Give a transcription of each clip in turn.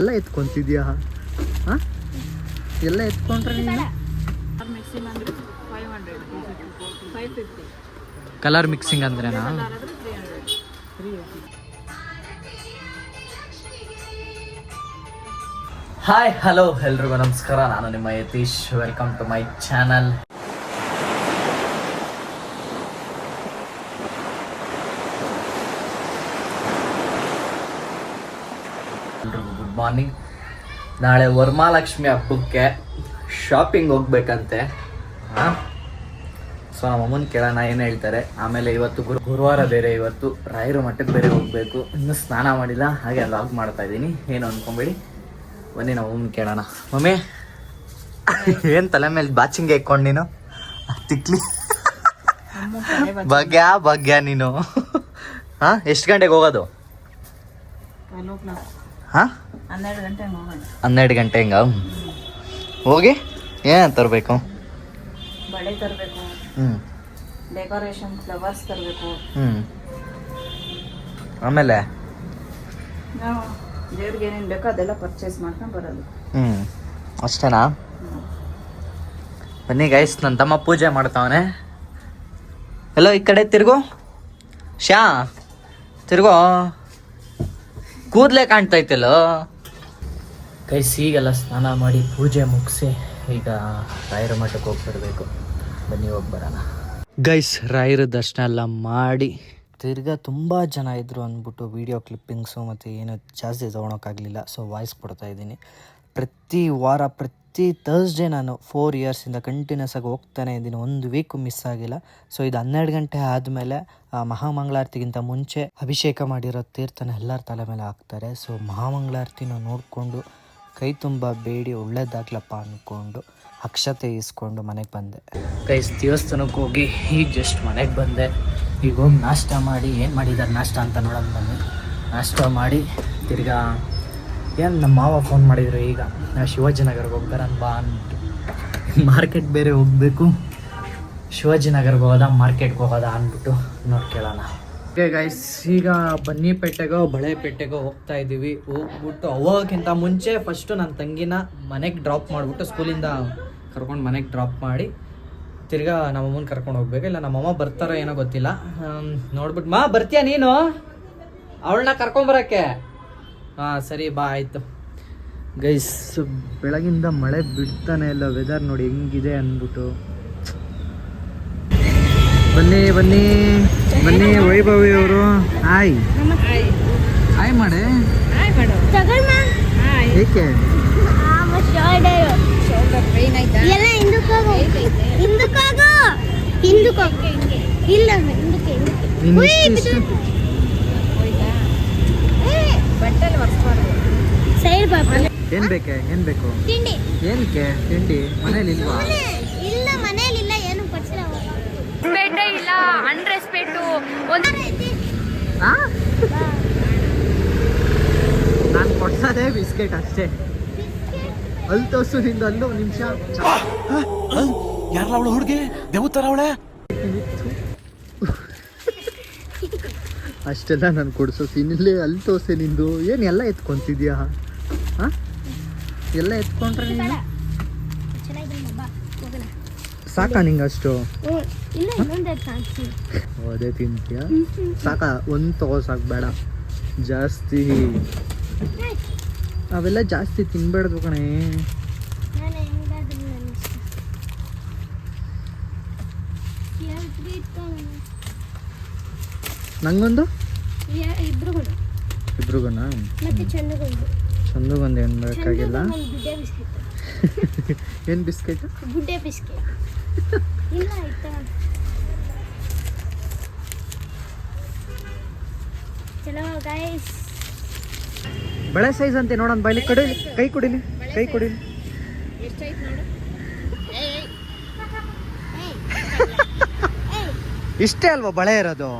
ಎಲ್ಲ ಎತ್ಕೊಂತಿದ್ಯಾ? ಎಲ್ಲ ಎತ್ಕೊಂಡ್ರೆ ನೀನು ಕಲರ್ ಮಿಕ್ಸಿಂಗ್ ಅಂದ್ರೇನಾ? ಹಾಯ್ ಹಲೋ ಎಲ್ರಿಗೂ ನಮಸ್ಕಾರ. ನಾನು ನಿಮ್ಮ Yathish. Welcome to my channel. ಎಲ್ರಿಗೂ ಗುಡ್ ಮಾರ್ನಿಂಗ್. ನಾಳೆ ವರಮಹಾಲಕ್ಷ್ಮಿ ಹಬ್ಬಕ್ಕೆ ಶಾಪಿಂಗ್ ಹೋಗ್ಬೇಕಂತೆ. ಸೊ ನಮ್ಮ ಅಮ್ಮನ ಕೇಳೋಣ ಏನು ಹೇಳ್ತಾರೆ. ಆಮೇಲೆ ಇವತ್ತು ಗುರುವಾರ ಬೇರೆ, ಇವತ್ತು ರಾಯರ ಮಠಕ್ಕೆ ಬೇರೆ ಹೋಗಬೇಕು. ಇನ್ನೂ ಸ್ನಾನ ಮಾಡಿಲ್ಲ, ಹಾಗೆ ಲಾಗ್ ಮಾಡ್ತಾ ಇದ್ದೀನಿ. ಏನು ಅಂದ್ಕೊಂಬೇಡಿ, ಬನ್ನಿ ನಾವು ಅಮ್ಮನ ಕೇಳೋಣ. ಮಮ್ಮಿ ಏನು ತಲೆ ಮೇಲೆ ಬಾಚಿಂಗ್ ಇಕ್ಕೊಂಡು ನೀನು ತಿಕ್ಲಿ ಭಾಗ್ಯ ನೀನು. ಎಷ್ಟು ಗಂಟೆಗೆ ಹೋಗೋದು? 12 ಗಂಟೆ ಹಿಂಗ ಹೋಗಿ ಏನು ತರಬೇಕು? ಬಳೆ ತರಬೇಕು, ಡೆಕೋರೇಷನ್ ಫ್ಲವರ್ಸ್ ತರಬೇಕು. ಆಮೇಲೆ ದೇವ್ರಿಗೆ ಏನೇನು ಬೇಕೋ ಅದೆಲ್ಲ ಪರ್ಚೇಸ್ ಮಾಡ್ಕೊಂಡು ಬರೋದು. ಅಷ್ಟೇನಾ? ಬನ್ನಿ ಗೈಸ್, ನನ್ನ ತಮ್ಮ ಪೂಜೆ ಮಾಡ್ತಾವನೆ. ಎಲ್ಲೋ ಈ ಕಡೆ ತಿರ್ಗು ಶ್ಯಾ, ತಿರ್ಗೋ. ಕೂದಲೇ ಕಾಣ್ತೈತಲ್ಲೋ ಗೈಸ್. ಈಗೆಲ್ಲ ಸ್ನಾನ ಮಾಡಿ ಪೂಜೆ ಮುಗಿಸಿ ಈಗ ರಾಯರ ಮಠಕ್ಕೆ ಹೋಗಿ ಬರಬೇಕು. ಬನ್ನಿ ಹೋಗಿ ಬರೋಣ ಗೈಸ್. ರಾಯರ ದರ್ಶನ ಎಲ್ಲ ಮಾಡಿ ತಿರ್ಗಾ ತುಂಬ ಜನ ಇದ್ದರು ಅಂದ್ಬಿಟ್ಟು ವೀಡಿಯೋ ಕ್ಲಿಪ್ಪಿಂಗ್ಸು ಮತ್ತು ಏನು ಜಾಸ್ತಿ ತೊಗೊಳಕ್ಕಾಗಲಿಲ್ಲ. ಸೊ ವಾಯ್ಸ್ ಕೊಡ್ತಾ ಇದ್ದೀನಿ. ಪ್ರತಿ ವಾರ ಪ್ರತಿ ಥರ್ಸ್ಡೇ ನಾನು 4 ಇಯರ್ಸಿಂದ ಕಂಟಿನ್ಯೂಸ್ ಆಗಿ ಹೋಗ್ತಾನೆ ಇದ್ದೀನಿ. ಒಂದು ವೀಕು ಮಿಸ್ ಆಗಿಲ್ಲ. ಸೊ ಇದು 12 ಗಂಟೆ ಆದಮೇಲೆ ಮಹಾಮಂಗಳಾರತಿಗಿಂತ ಮುಂಚೆ ಅಭಿಷೇಕ ಮಾಡಿರೋ ತೀರ್ಥನ ಎಲ್ಲರ ತಲೆ ಮೇಲೆ ಹಾಕ್ತಾರೆ. ಸೊ ಮಹಾಮಂಗಳಾರತಿನ ನೋಡಿಕೊಂಡು ಕೈ ತುಂಬ ಬೇಡಿ ಒಳ್ಳೇದಾಗ್ಲಪ್ಪ ಅಂದ್ಕೊಂಡು ಅಕ್ಷತೆ ಇಸ್ಕೊಂಡು ಮನೆಗೆ ಬಂದೆ ಗೈಸ್. ದೇವಸ್ಥಾನಕ್ಕೆ ಹೋಗಿ ಈಗ ಜಸ್ಟ್ ಮನೆಗೆ ಬಂದೆ. ಈಗ ಹೋಗಿ ನಾಷ್ಟ ಮಾಡಿ, ಏನು ಮಾಡಿದ್ದಾರೆ ನಾಷ್ಟ ಅಂತ ನೋಡೋಣ ಬನ್ನಿ. ನಾಷ್ಟ ಮಾಡಿ ತಿರ್ಗಾ ಏನು ನಮ್ಮ ಮಾವ ಫೋನ್ ಮಾಡಿದರು. ಈಗ ನಾವು ಶಿವಾಜಿನಗರ್ಗೆ ಹೋಗ್ತಾರನ್ ಬಾ ಅಂದ್ಬಿಟ್ಟು. ಮಾರ್ಕೆಟ್ ಬೇರೆ ಹೋಗಬೇಕು. ಶಿವಾಜಿನಗರ್ಗೆ ಹೋಗೋದಾ ಮಾರ್ಕೆಟ್ಗೆ ಹೋಗೋದಾ ಅಂದ್ಬಿಟ್ಟು ನೋಡಿ ಕೇಳೋಣ. ಓಕೆ ಗೈಸ್, ಈಗ ಬನ್ನಿಪೇಟೆಗೋ ಬಳೆಪೇಟೆಗೋ ಹೋಗ್ತಾ ಇದ್ದೀವಿ. ಹೋಗ್ಬಿಟ್ಟು ಅವಾಗಕ್ಕಿಂತ ಮುಂಚೆ ಫಸ್ಟು ನನ್ನ ತಂಗಿನ ಮನೆಗೆ ಡ್ರಾಪ್ ಮಾಡಿಬಿಟ್ಟು, ಸ್ಕೂಲಿಂದ ಕರ್ಕೊಂಡು ಮನೆಗೆ ಡ್ರಾಪ್ ಮಾಡಿ ತಿರ್ಗಾ ನಮ್ಮಮ್ಮನ ಕರ್ಕೊಂಡು ಹೋಗ್ಬೇಕು. ಇಲ್ಲ ನಮ್ಮಮ್ಮ ಬರ್ತಾರೋ ಏನೋ ಗೊತ್ತಿಲ್ಲ. ನೋಡ್ಬಿಟ್ಟು ಬರ್ತೀಯಾ ನೀನು ಅವಳನ್ನ ಕರ್ಕೊಂಬರೋಕ್ಕೆ? ಹಾಂ ಸರಿ ಬಾ ಆಯಿತು. ಗೈಸ್, ಬೆಳಗಿಂದ ಮಳೆ ಬಿಡ್ತಾನೆ ಇಲ್ಲ. ವೆದರ್ ನೋಡಿ ಹೆಂಗಿದೆ ಅಂದ್ಬಿಟ್ಟು. ಬನ್ನಿ ಬನ್ನಿ ಬನ್ನಿ ವೈಭವಿ ಅವರು. ಹಾಯ್ ಹಾಯ್ ಮಾಡೆ. ಏಕೆ? ಏನ್ ಬೇಕೆ? ಏನ್ ಬೇಕು? ಏನಕ್ಕೆ ತಿಂಡಿ? ಮನೇಲಿ ಇಲ್ವಾ? ಇಲ್ಲ ಅನ್ರೆಸ್ಪೆಕ್ಟು. ನಾನು ಕೊಡ್ಸೋದೇ ಬಿಸ್ಕೆಟ್ ಅಷ್ಟೇ. ಅಲ್ಲಿ ತೋರ್ಸು ನಿಂದು. ಅಲ್ಲೂ ನಿಮಿಷ. ಯಾರಲ್ಲ ಅವಳು ಹುಡುಗಿ? ದೇವತರ ಅವಳೆ. ಅಷ್ಟೆಲ್ಲ ನಾನು ಕೊಡ್ಸೋ ಸೀನಿಲ್ಲೇ. ಅಲ್ಲಿ ತೋರ್ಸೆ ನಿಂದು. ಏನು ಎಲ್ಲ ಎತ್ಕೊಂತಿದ್ಯಾ? ಎಲ್ಲ ಎತ್ಕೊಂಡ್ರೆ ನೀನು ಸಾಕಾ ನಿಂಗೆ ಅಷ್ಟು? ಅದೇ ತಿಂತೀಯ? ಸಾಕ? ಒಂದು ತಗೋ ಸಾಕು, ಬೇಡ ಜಾಸ್ತಿ. ಅವೆಲ್ಲ ಜಾಸ್ತಿ ತಿನ್ಬೇಡ್ದು ಕಣೆ. ನಂಗೊಂದು ಇಬ್ರಿಗೂನಾ? ಚಂದಗೊಂದು ಏನು ಬೇಕಾಗಿಲ್ಲ. ಏನು ಬಿಸ್ಕೆಟ್? ಗುಡ್ಡೆ ಬಿಸ್ಕೆಟ್ ಇಲ್ಲ ಆಯ್ತಾ? ಚಲೋ ಗೈಸ್. ಬಳೆ ಸೈಜ್ ಅಂತೆ ನೋಡೋಣ. ಬಾಯ್ಲಿ ಕಡಿಲಿ, ಕೈ ಕೊಡಿಲಿ, ಕೈ ಕೊಡಿಲಿ. ಇಷ್ಟೇ ಅಲ್ವಾ ಬಳೆ ಇರೋದು?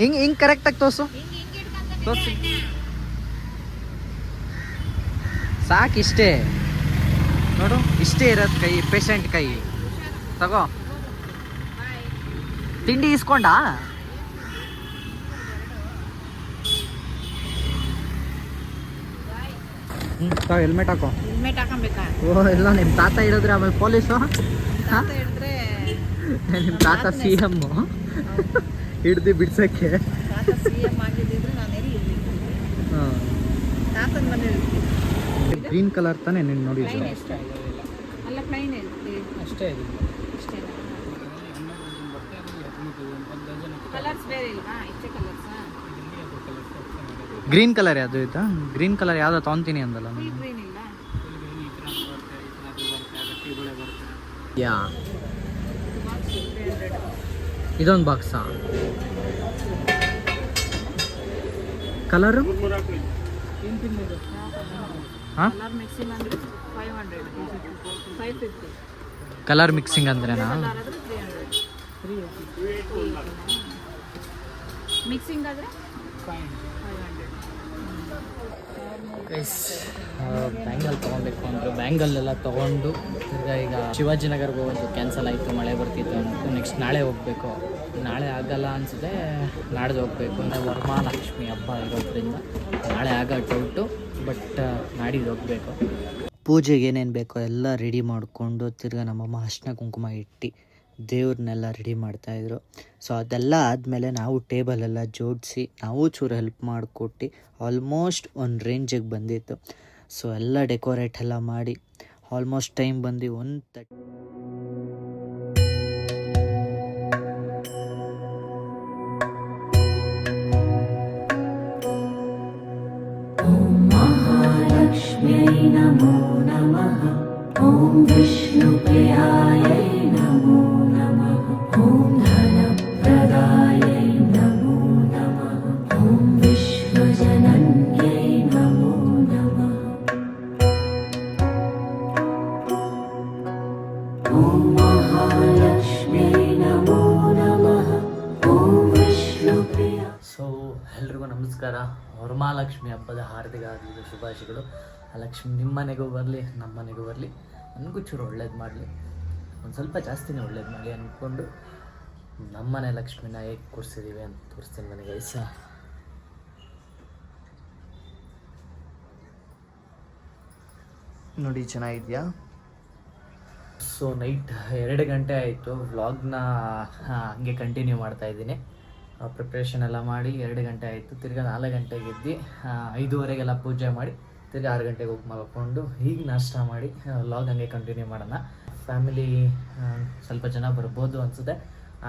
ಹಿಂಗ್ ಕರೆಕ್ಟಾಗಿ ತೋರ್ಸು. ಸಾಕಿಷ್ಟೇ ನೋಡು, ಇಷ್ಟೇ ಇರೋದು ಕೈ. ಪೇಷಂಟ್ ಕೈ ತಗೋ. ತಿಂಡಿ ಇಸ್ಕೊಂಡ? ಹೆಲ್ಮೆಟ್ ಹಾಕೋ. ಹೆಲ್ಮೆಟ್ ಹಾಕೊಬೇಕಾ? ಓ ಇಲ್ಲ, ನಿಮ್ಮ ತಾತ ಹಿಡಿದ್ರೆ ಆಮೇಲೆ ಪೊಲೀಸು. ತಾತ ಹಿಡಿದ್ರೆ ನಿಮ್ಮ ತಾತ CM ಹಿಡ್ದು ಬಿಡ್ಸಕ್ಕೆ. ತಾತ CM ಆಗಿದ್ದಿದ್ರೆ ನಾನು ಎಲ್ಲಿ ತಾತನ ಮನೆ ಗ್ರೀನ್ ಕಲರ್ ತಾನೇ ನೀನು ನೋಡಿದ್ದು? ಅಲ್ಲ ಪ್ಲೈನ್ ಅಷ್ಟೇ ಅಷ್ಟೇ. ಕಲರ್ಸ್ ಬೇರೆ ಇಲ್ವಾ? ಇಷ್ಟೇ ಕಲರ್ಸ್. ಗ್ರೀನ್ ಕಲರ್ ಯಾವುದು ಆಯ್ತಾ? ಗ್ರೀನ್ ಕಲರ್ ಯಾವ್ದು ತೊಗೊಂತೀನಿ ಅಂದಲ್ಲ ಫುಲ್ ಗ್ರೀನ್ ಇಲ್ಲ. ಯಾ ಇದೊಂದು ಬಾಕ್ಸಾ? ಕಲರು ಹಾಂ, ಕಲರ್ ಮಿಕ್ಸಿಂಗ್ ಅಂದ್ರೆ 500, 550. Colour mixing ಅಂದ್ರೇನಾ? ಕಲರ್ ಆದ್ರೆ 300. ಮಿಕ್ಸಿಂಗ್ ಆದ್ರೆ 500. ಗೈಸ್ ಬ್ಯಾಂಗಲ್ ತೊಗೊಬೇಕು ಅಂದರು. ಬ್ಯಾಂಗಲ್ಲೆಲ್ಲ ತೊಗೊಂಡು ಈಗ ಶಿವಾಜಿನಗರ್ಗೆ ಹೋಗೋದು ಕ್ಯಾನ್ಸಲ್ ಆಯಿತು, ಮಳೆ ಬರ್ತಿತ್ತು ಅಂದ್ಬಿಟ್ಟು ನೆಕ್ಸ್ಟ್ ನಾಳೆ ಹೋಗಬೇಕು. ನಾಳೆ ಆಗಲ್ಲ ಅನಿಸಿದೆ, ನಾಡ್ದು ಹೋಗಬೇಕು. ಅಂದರೆ ವರಮಹಾಲಕ್ಷ್ಮಿ ಹಬ್ಬ ಇರೋದ್ರಿಂದ ನಾಳೆ ಆಗ ಡೌಟು, ಬಟ್ ನಾಡಿದ್ದು ಹೋಗಬೇಕು. ಪೂಜೆಗೆ ಏನೇನು ಬೇಕೋ ಎಲ್ಲ ರೆಡಿ ಮಾಡಿಕೊಂಡು ತಿರ್ಗಿ ನಮ್ಮಮ್ಮ ಅರ್ಶಿನ ಕುಂಕುಮ ಇಟ್ಟು ದೇವ್ರನ್ನೆಲ್ಲ ರೆಡಿ ಮಾಡ್ತಾಯಿದ್ರು. ಸೊ ಅದೆಲ್ಲ ಆದಮೇಲೆ ನಾವು ಟೇಬಲೆಲ್ಲ ಜೋಡಿಸಿ ನಾವು ಚೂರು ಹೆಲ್ಪ್ ಮಾಡಿಕೊಟ್ಟು ಆಲ್ಮೋಸ್ಟ್ ಒಂದು ರೇಂಜಿಗೆ ಬಂದಿತ್ತು. ಸೊ ಎಲ್ಲ ಡೆಕೋರೇಟ್ ಎಲ್ಲ ಮಾಡಿ ಆಲ್ಮೋಸ್ಟ್ ಟೈಮ್ ಬಂದು 1:30. महालक्ष्म्यै नमो नमः। ॐ विष्णुप्रियायै नमो नमः। ॐ धनप्रदायै नमो नमः। ॐ विश्वजनन्यै नमो नमः। ॐ महालक्ष्म्यै नमो नमः। ॐ विष्णुप्रिया. ಸೊ ಎಲ್ರಿಗೂ ನಮಸ್ಕಾರ. ವರಮಹಾಲಕ್ಷ್ಮಿ ಹಬ್ಬದ ಹಾರ್ದಿಕ ಶುಭಾಶಯಗಳು. ಆ ಲಕ್ಷ್ಮಿ ನಿಮ್ಮ ಮನೆಗೂ ಬರಲಿ, ನಮ್ಮ ಮನೆಗೂ ಬರಲಿ, ನನಗೂ ಚೂರು ಒಳ್ಳೇದು ಮಾಡಲಿ, ಒಂದು ಸ್ವಲ್ಪ ಜಾಸ್ತಿನೇ ಒಳ್ಳೇದು ಮಾಡಲಿ ಅಂದ್ಕೊಂಡು ನಮ್ಮನೆ ಲಕ್ಷ್ಮಿನ ಹೇಗೆ ಕೂರಿಸಿದ್ದೀವಿ ಅಂತ ತೋರಿಸ್ತೀನಿ ನನಗೆ. ಐಸ ನೋಡಿ ಚೆನ್ನಾಗಿದೆಯಾ? ಸೊ ನೈಟ್ 2 ಗಂಟೆ ಆಯಿತು. ವ್ಲಾಗ್ನ ಹಂಗೆ ಕಂಟಿನ್ಯೂ ಮಾಡ್ತಾಯಿದ್ದೀನಿ. ಪ್ರಿಪ್ರೇಷನ್ ಎಲ್ಲ ಮಾಡಿ 2 ಗಂಟೆ ಆಯಿತು. ತಿರ್ಗಿ 4 ಗಂಟೆಗೆ ಎದ್ದು 5:30ಗೆಲ್ಲ ಪೂಜೆ ಮಾಡಿ ತಿರ್ಗಿ 6 ಗಂಟೆಗೆ ಹೋಗಿ ಮಲ್ಕೊಂಡು ಈಗ ನಾಷ್ಟ ಮಾಡಿ ವ್ಲಾಗ್ ಹಂಗೆ ಕಂಟಿನ್ಯೂ ಮಾಡೋಣ. ಫ್ಯಾಮಿಲಿ ಸ್ವಲ್ಪ ಜನ ಬರ್ಬೋದು ಅನಿಸುತ್ತೆ.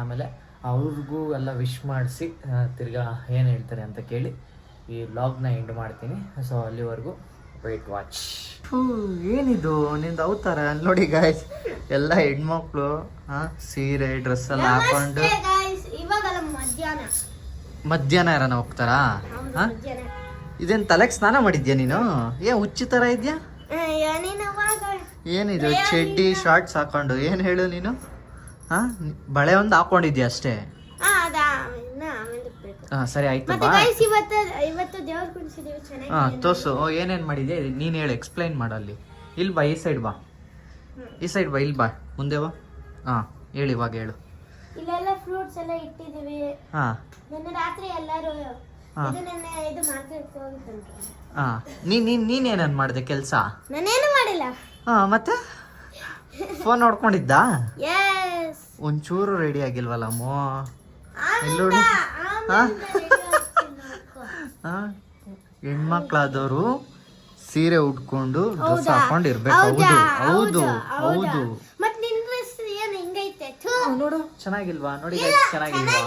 ಆಮೇಲೆ ಅವ್ರಿಗೂ ಎಲ್ಲ ವಿಶ್ ಮಾಡಿಸಿ ತಿರ್ಗಿ ಏನು ಹೇಳ್ತಾರೆ ಅಂತ ಕೇಳಿ ಈ ವ್ಲಾಗ್ನ ಎಂಡ್ ಮಾಡ್ತೀನಿ. ಸೊ ಅಲ್ಲಿವರೆಗೂ ವೇಟ್ ವಾಚ್. ಏನಿದು ನಿಂದು ಅವತಾರ ನೋಡಿ ಗಾಯ್ಸ್, ಎಲ್ಲ ಹೆಣ್ಮಕ್ಳು ಸೀರೆ ಡ್ರೆಸ್ ಎಲ್ಲ ಹಾಕೊಂಡು ಇವಾಗಲ್ಲ ಮಧ್ಯಾಹ್ನ ಯಾರನ್ನ ಹೋಗ್ತಾರಾ? ಇದೇನು ತಲೆಗೆ ಸ್ನಾನ ಮಾಡಿದ್ಯಾ ನೀನು? ಹುಚ್ಚಿ ಥರ ಇದೆಯಾ? ಏನಿದು ಚಡ್ಡಿ ಶಾರ್ಟ್ಸ್ ಹಾಕೊಂಡು ಏನು ಹೇಳು ನೀನು? ಬಳೆ ಒಂದು ಹಾಕೊಂಡಿದ್ಯಾ ಅಷ್ಟೇ? ಸರಿ ಆಯ್ತು ಬಾ. ತೋರ್ಸು ಏನೇನು ಮಾಡಿದ್ಯಾ, ನೀನು ಹೇಳು, ಎಕ್ಸ್ಪ್ಲೈನ್ ಮಾಡಲ್ಲಿ. ಇಲ್ಲಿ ಬಾ, ಈ ಸೈಡ್ ಬಾ, ಈ ಸೈಡ್ ಬಾ, ಇಲ್ಲಿ ಬಾ, ಮುಂದೆ ಬಾ. ಹೇಳಿ ಇವಾಗ ಹೇಳು. ಇಲ್ಲೆಲ್ಲ ಫ್ರೂಟ್ಸ್ ಎಲ್ಲ ಇಟ್ಟಿದೀವಿ. ನಿನ್ನೆ ರಾತ್ರಿ ಎಲ್ಲರೂ ಇದು ನೀನೇನನ್ ಮಾಡಿದೆ ಕೆಲಸ? ನಾನೇನು ಮಾಡಿಲ್ಲ. ಮತ್ತೆ ಫೋನ್ ನೋಡ್ಕೊಂಡಿದ್ದ? ಯಸ್. ಒಂಚೂರು ರೆಡಿ ಆಗಿಲ್ವಲ್ಲ ಅಮ್ಮೋ? ಎಲ್ಲೋಡು ಹೆಣ್ಮಕ್ಳಾದವರು ಸೀರೆ ಉಟ್ಕೊಂಡು ಡ್ರೆಸ್ ಹಾಕೊಂಡು ಇರ್ಬೇಕು. ಹೌದು ಹೌದು ಹೌದು. ನೋಡು ಚೆನ್ನಾಗಿಲ್ವಾ? ನೋಡಿ ಚೆನ್ನಾಗಿಲ್ವಾ?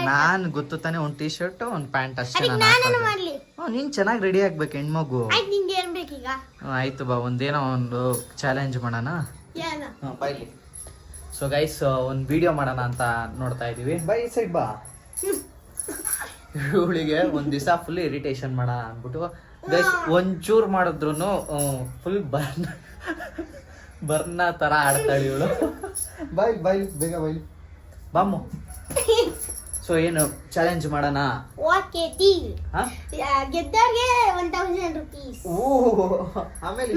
ನಾನ್ ಗೊತ್ತು ತಾನೆ, ಒಂದು ಟೀ ಶರ್ಟ್ ಒಂದು ಪ್ಯಾಂಟ್ ಅಷ್ಟೇ. ನೀನ್ ಚೆನ್ನಾಗಿ ರೆಡಿ ಆಗ್ಬೇಕು ಹೆಣ್ಮಗು. ಆಯ್ತು ಬಾ, ಒಂದೇನೋ ಒಂದು ಚಾಲೆಂಜ್ ಮಾಡೋಣ. ಬಾಯ್ಲಿ. ಸೊ ಗೈಸ್ ಒಂದು ವಿಡಿಯೋ ಮಾಡೋಣ ಅಂತ ನೋಡ್ತಾ ಇದೀವಿ. ಬೈ ಈ ಸೈಡ್ ಬಾ. ಇವಳಿಗೆ ಒಂದ್ ದಿವಸ ಫುಲ್ ಇರಿಟೇಷನ್ ಮಾಡೋಣ ಅಂದ್ಬಿಟ್ಟು ಗೈಸ್ ಒಂಚೂರು ಮಾಡಿದ್ರು ಫುಲ್ ಬರ್ನ ತರ ಆಡ್ತಾಳೆ ಇವಳು. ಬಾಯ್ ಬೇಗ ಬಾಯ್ ಬಾಮು. ಸೊ ಏನು ಚಾಲೆಂಜ್ ಮಾಡೋಣ? ಗೆದ್ದವ್ರಿಗೆ 1000 ರೂಪೀಸ್. ಆಮೇಲೆ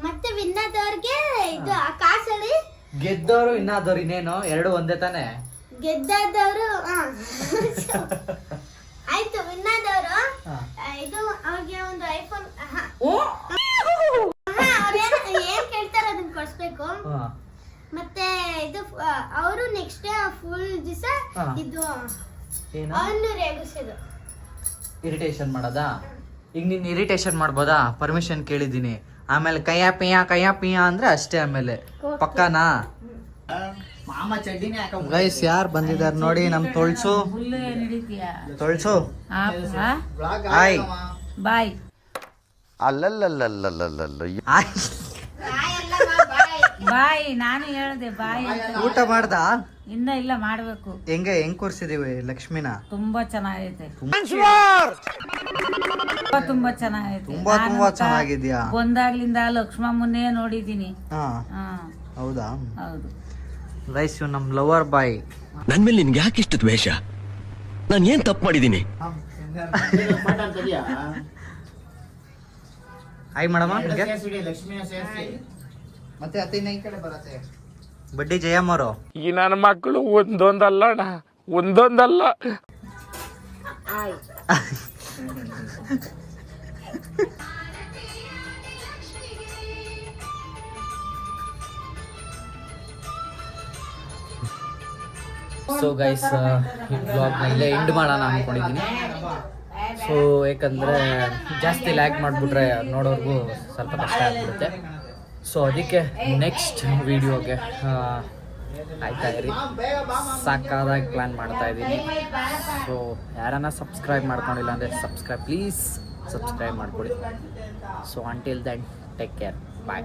ಮತ್ತೆ ವಿನ್ ಆದವ್ರಿಗೆ ಇದು ಕಾಸಲ್ಲಿ. ಗೆದ್ದವರು ಇನ್ನಾದವ್ರು ಇನ್ನೇನು, 2 ಒಂದೇ ತಾನೆ? ಗೆದ್ದಾದವರು ಆಯ್ತು, ವಿನ್ ಆದವರು ಏನು ಅವನು ರೇಗಿಸೋದು. ಇರಿಟೇಷನ್ ಮಾಡೋದಾ? ಈಗ ನೀನು ಇರಿಟೇಷನ್ ಮಾಡ್ಬೋದಾ? ಪರ್ಮಿಷನ್ ಕೇಳಿದ್ದೀನಿ. ಆಮೇಲೆ ಕಯ್ಯ ಪಿಯ ಅಂದ್ರೆ ಅಷ್ಟೇ. ಆಮೇಲೆ ಪಕ್ಕನಾ? ಗೈಸ್ ಯಾರು ಬಂದಿದ್ದಾರೆ ನೋಡಿ, ನಮ್ ತೊಳ್ಸು. ತೊಳ್ಸು ಹಾಯ್ ಬಾಯ್. ಬಾಯ್ ನಾನು ಹೇಳ್ದೆ ಬಾಯ್. ಊಟ ಮಾಡ್ದ? ಇನ್ನ ಇಲ್ಲ, ಮಾಡ್ಬೇಕು. ಹೆಂಗ್ ಕೂರ್ಸಿದೀವಿ ಲಕ್ಷ್ಮಿನ? ತುಂಬಾ ಚೆನ್ನಾಗೈತೆ, ತುಂಬಾ ಚೆನ್ನಾಗೈತೆ. ತುಂಬಾ ಚೆನ್ನಾಗಿದ್ಯಾ? ಬಂದಾಗ್ಲಿಂದ ಲಕ್ಷ್ಮಮ್ಮನ್ನೇ ನೋಡಿದೀನಿ. ಹಾ ಹಾ ಹೌದಾ? ಹೌದು. ಗೈಸ್ ಇವ್ ನಮ್ ಲವರ್ ಬಾಯ್. ನನ್ ಮೇಲೆ ನಿನ್ಗೆ ಯಾಕೆ ಇಷ್ಟು ದ್ವೇಷ? ನಾನು ಏನ್ ತಪ್ಪು ಮಾಡಿದ್ದೀನಿ? ಹಾಯ್ ಮಾಡಮ್ಮ. ಮತ್ತೆ ಅತ್ತಿನ ಈ ಕಡೆ ಬರತ್ತೆ. ಬಡ್ಡಿ ಜಯಮ್ಮರು. ಈ ನನ್ನ ಮಕ್ಕಳು ಒಂದೊಂದಲ್ಲ ಸೊ ಗೈಸ್ ಈ ಬ್ಲಾಗ್ನ ಇಲ್ಲೇ ಎಂಡ್ ಮಾಡೋಣ ಅಂದ್ಕೊಂಡಿದ್ದೀನಿ. ಸೊ ಯಾಕಂದರೆ ಜಾಸ್ತಿ ಲ್ಯಾಗ್ ಮಾಡಿಬಿಟ್ರೆ ನೋಡೋರ್ಗೂ ಸ್ವಲ್ಪ ಕಷ್ಟ ಆಗ್ಬಿಡುತ್ತೆ. ಸೊ ಅದಕ್ಕೆ ನೆಕ್ಸ್ಟ್ ವೀಡಿಯೋಗೆ ಆಯ್ತಾ ಇರಿ, ಸಾಕಾದಾಗಿ ಪ್ಲ್ಯಾನ್ ಮಾಡ್ತಾ ಇದ್ದೀನಿ. ಸೊ ಯಾರನ್ನ ಸಬ್ಸ್ಕ್ರೈಬ್ ಮಾಡ್ಕೊಂಡಿಲ್ಲ ಅಂದರೆ ಪ್ಲೀಸ್ ಸಬ್ಸ್ಕ್ರೈಬ್ ಮಾಡ್ಕೊಳ್ಳಿ. So until then take care, ಬಾಯ್.